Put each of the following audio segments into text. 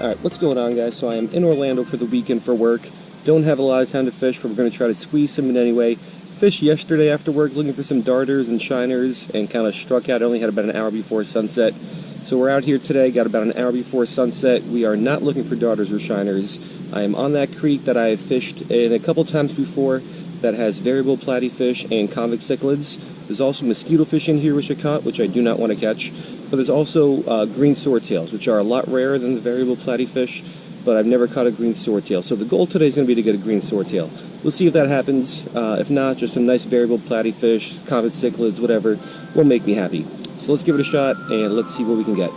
Alright, what's going on, guys? So I am in Orlando for the weekend for work. Don't have a lot of time to fish, but we're going to try to squeeze some in anyway. Fished yesterday after work looking for some darters and shiners and kind of struck out. I only had about an hour before sunset. So we're out here today, got about an hour before sunset. We are not looking for darters or shiners. I am on that creek that I have fished in a couple times before that has variable platyfish and convict cichlids. There's also mosquitofish in here which I caught, which I do not want to catch. But there's also green swordtails, which are a lot rarer than the variable platyfish, but I've never caught a green swordtail. So the goal today is going to be to get a green swordtail. We'll see if that happens. If not, just a nice variable platyfish, convict cichlids, whatever, will make me happy. So let's give it a shot and let's see what we can get.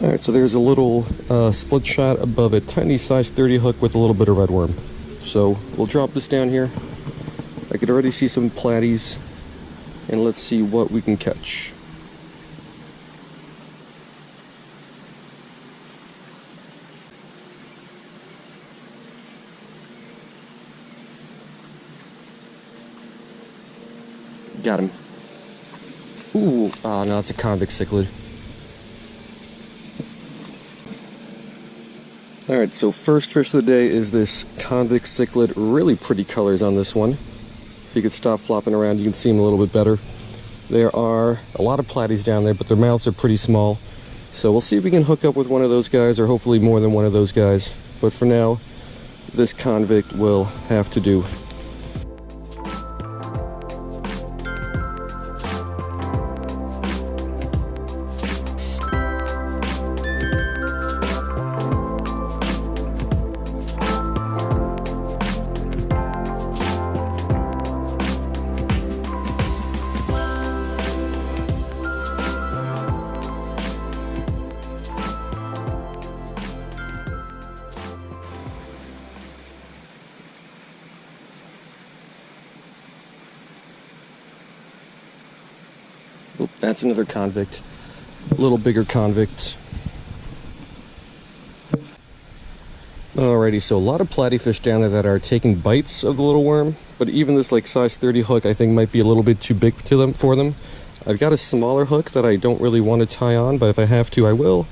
Alright, so there's a little split shot above a tiny size 30 hook with a little bit of redworm. So we'll drop this down here. I could already see some platies, and let's see what we can catch. Got him. Ooh, oh no, it's a convict cichlid. Alright, so first fish of the day is this convict cichlid. Really pretty colors on this one. If you could stop flopping around, you can see them a little bit better. There are a lot of platies down there, but their mouths are pretty small. So we'll see if we can hook up with one of those guys, or hopefully more than one of those guys. But for now, this convict will have to do. Oop, that's another convict. A little bigger convict. Alrighty, so a lot of platyfish down there that are taking bites of the little worm, but even this like size 30 hook I think might be a little bit too big for them. I've got a smaller hook that I don't really want to tie on, but if I have to I will.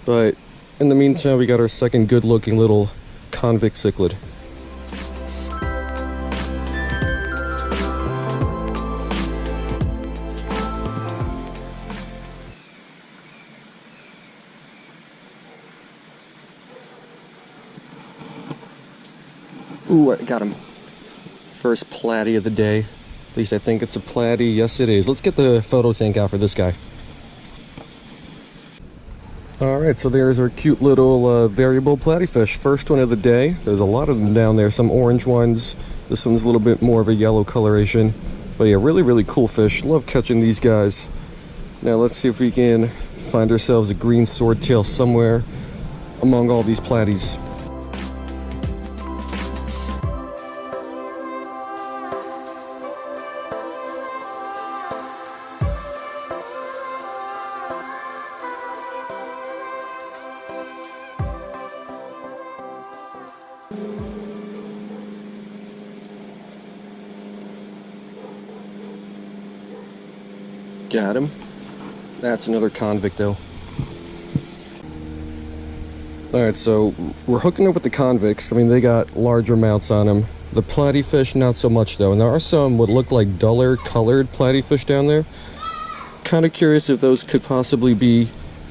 But in the meantime, we got our second good looking little convict cichlid. Ooh, I got him. First platy of the day. At least I think it's a platy. Yes, it is. Let's get the photo tank out for this guy. Alright, so there's our cute little variable platyfish. First one of the day. There's a lot of them down there. Some orange ones. This one's a little bit more of a yellow coloration. But yeah, really, really cool fish. Love catching these guys. Now let's see if we can find ourselves a green swordtail somewhere among all these platies. Got him. That's another convict though. Alright, so we're hooking up with the convicts. I mean, they got larger mouths on them. The platyfish, not so much though. And there are some what look like duller colored platyfish down there. Kind of curious if those could possibly be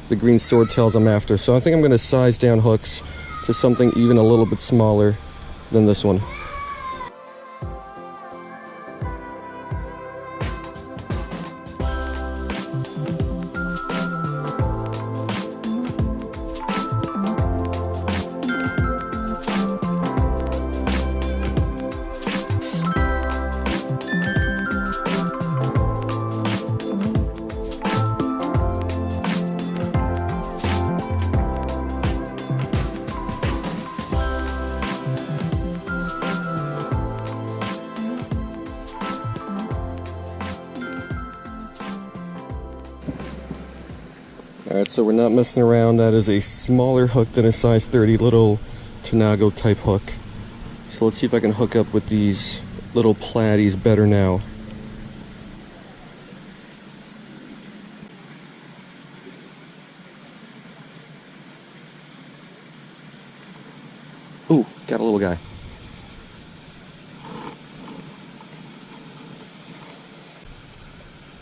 the green swordtails I'm after. So I think I'm going to size down hooks to something even a little bit smaller than this one. Alright, so we're not messing around. That is a smaller hook than a size 30, little Tanago type hook. So let's see if I can hook up with these little platies better now. Ooh, got a little guy.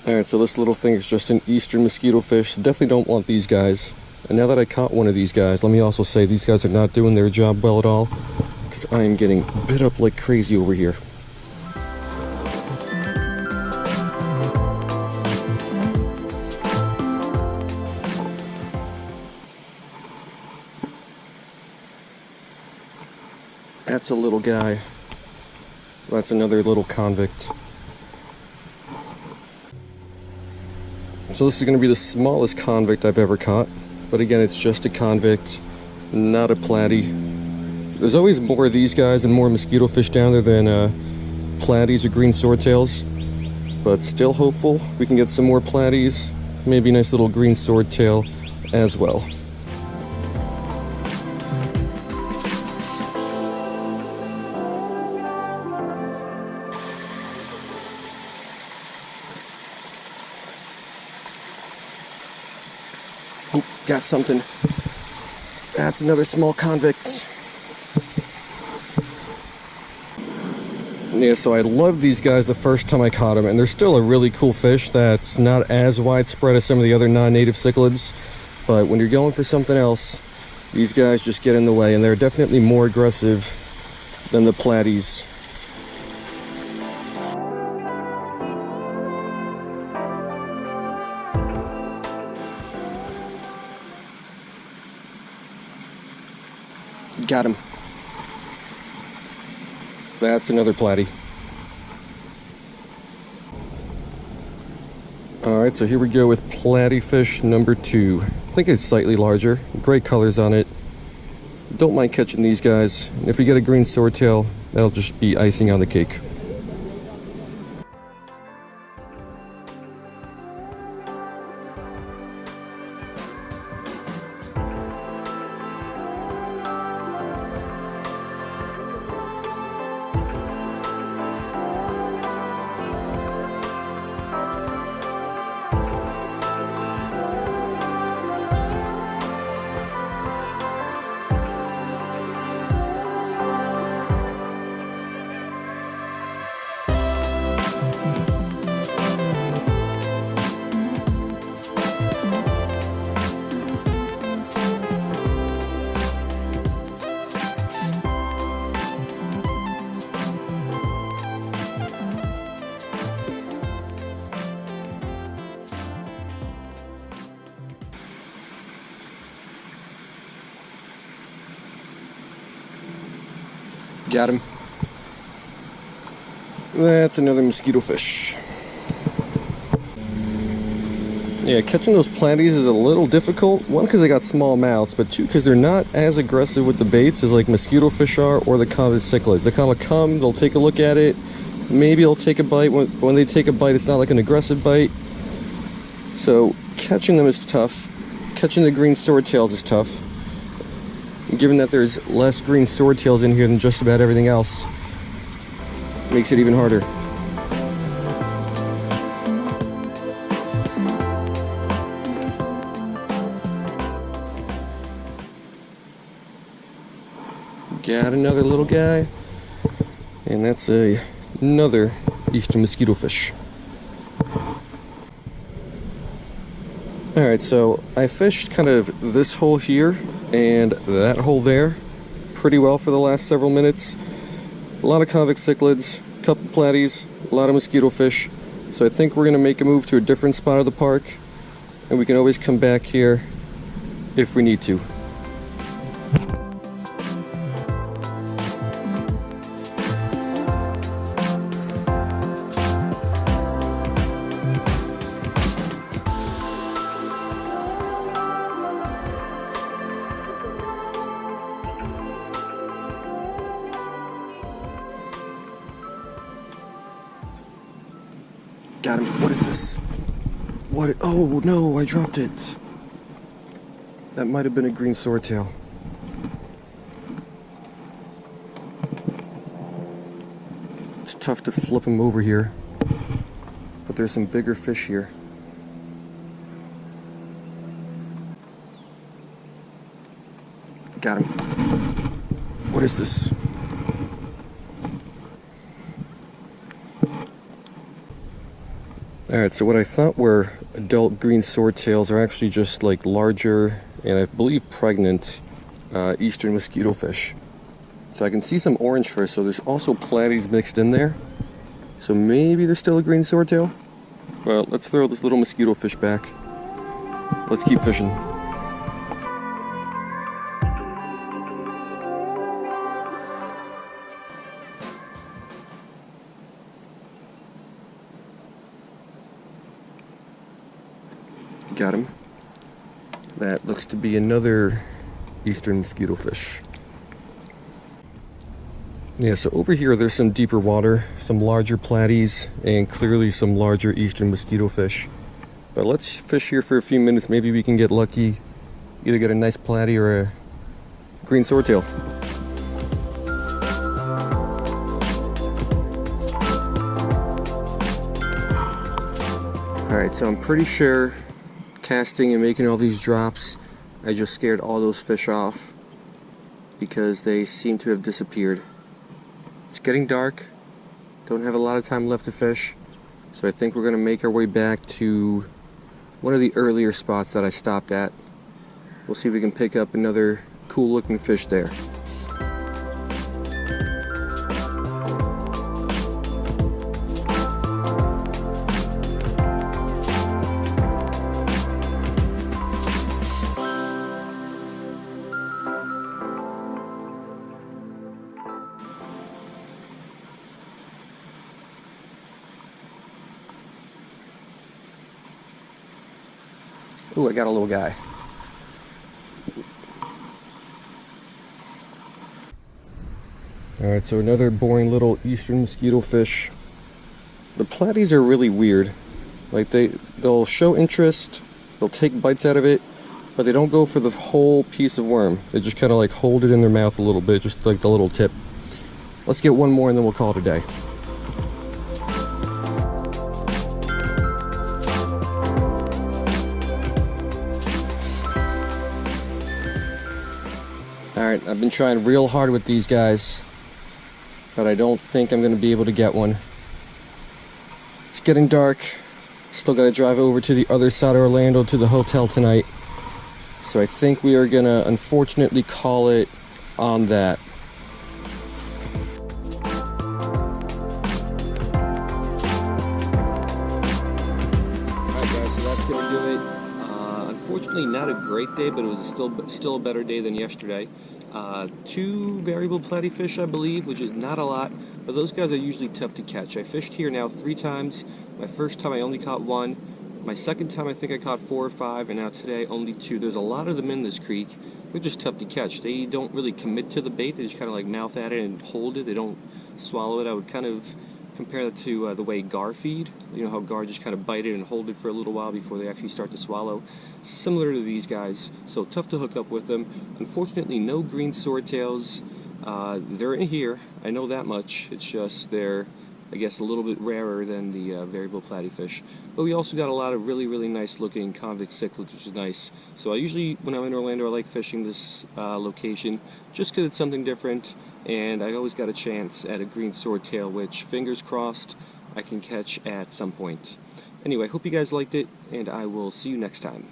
Alright, so this little thing is just an eastern mosquitofish. Definitely don't want these guys. And now that I caught one of these guys, let me also say these guys are not doing their job well at all, because I am getting bit up like crazy over here. That's a little guy. That's another little convict. So this is going to be the smallest convict I've ever caught. But again, it's just a convict, not a platy. There's always more of these guys and more mosquitofish down there than platies or green swordtails. But still hopeful we can get some more platies. Maybe a nice little green swordtail as well. Oh, got something. That's another small convict. Yeah, so I loved these guys the first time I caught them, and they're still a really cool fish that's not as widespread as some of the other non-native cichlids. But when you're going for something else, these guys just get in the way, and they're definitely more aggressive than the platies. Got him. That's another platy. Alright, so here we go with platyfish number 2. I think it's slightly larger. Great colors on it. Don't mind catching these guys. If we get a green swordtail, that'll just be icing on the cake. Got him. That's another mosquitofish. Yeah, catching those platies is a little difficult. One, because they got small mouths, but two, because they're not as aggressive with the baits as like mosquitofish are or the convict cichlids. They kind of come, they'll take a look at it, maybe they'll take a bite. When they take a bite, it's not like an aggressive bite. So catching them is tough. Catching the green swordtails is tough. Given that there's less green swordtails in here than just about everything else, makes it even harder. Got another little guy, and that's another eastern mosquitofish. Alright, so I fished kind of this hole here and that hole there pretty well for the last several minutes. A lot of convict cichlids, a couple platies, a lot of mosquitofish. So I think we're going to make a move to a different spot of the park, and we can always come back here if we need to. Got him. What is this? What? Oh no, I dropped it. That might have been a green swordtail. It's tough to flip him over here, but there's some bigger fish here. Got him. What is this? Alright, so what I thought were adult green swordtails are actually just like larger and I believe pregnant eastern mosquitofish. So I can see some orange fish, so there's also platies mixed in there. So maybe there's still a green swordtail? Well, let's throw this little mosquitofish back. Let's keep fishing. Got him. That looks to be another eastern mosquitofish. Yeah, so over here there's some deeper water, some larger platies, and clearly some larger eastern mosquitofish. But let's fish here for a few minutes. Maybe we can get lucky, either get a nice platy or a green swordtail. Alright, so I'm pretty sure casting and making all these drops, I just scared all those fish off because they seem to have disappeared. It's getting dark, don't have a lot of time left to fish, so I think we're going to make our way back to one of the earlier spots that I stopped at. We'll see if we can pick up another cool looking fish there. Ooh, I got a little guy. Alright, so another boring little eastern mosquito fish. The platies are really weird. Like they'll show interest, they'll take bites out of it, but they don't go for the whole piece of worm. They just kind of like hold it in their mouth a little bit, just like the little tip. Let's get one more and then we'll call it a day. Alright, I've been trying real hard with these guys, but I don't think I'm going to be able to get one. It's getting dark. Still got to drive over to the other side of Orlando to the hotel tonight. So I think we are going to unfortunately call it on that. Alright guys, so that's going to do it. Unfortunately not a great day, but it was still a better day than yesterday. 2 variable platyfish, I believe, which is not a lot, but those guys are usually tough to catch. I fished here now 3 times. My first time I only caught 1. My second time I think I caught 4 or 5, and now today only 2. There's a lot of them in this creek. They're just tough to catch. They don't really commit to the bait. They just kind of like mouth at it and hold it. They don't swallow it. I would kind of compare that to the way gar feed. You know how gar just kind of bite it and hold it for a little while before they actually start to swallow. Similar to these guys, so tough to hook up with them. Unfortunately, no green swordtails. They're in here, I know that much. It's just they're, I guess, a little bit rarer than the variable platyfish. But we also got a lot of really, really nice looking convict cichlids, which is nice. So I usually, when I'm in Orlando, I like fishing this location just because it's something different. And I always got a chance at a green swordtail, which, fingers crossed, I can catch at some point. Anyway, hope you guys liked it, and I will see you next time.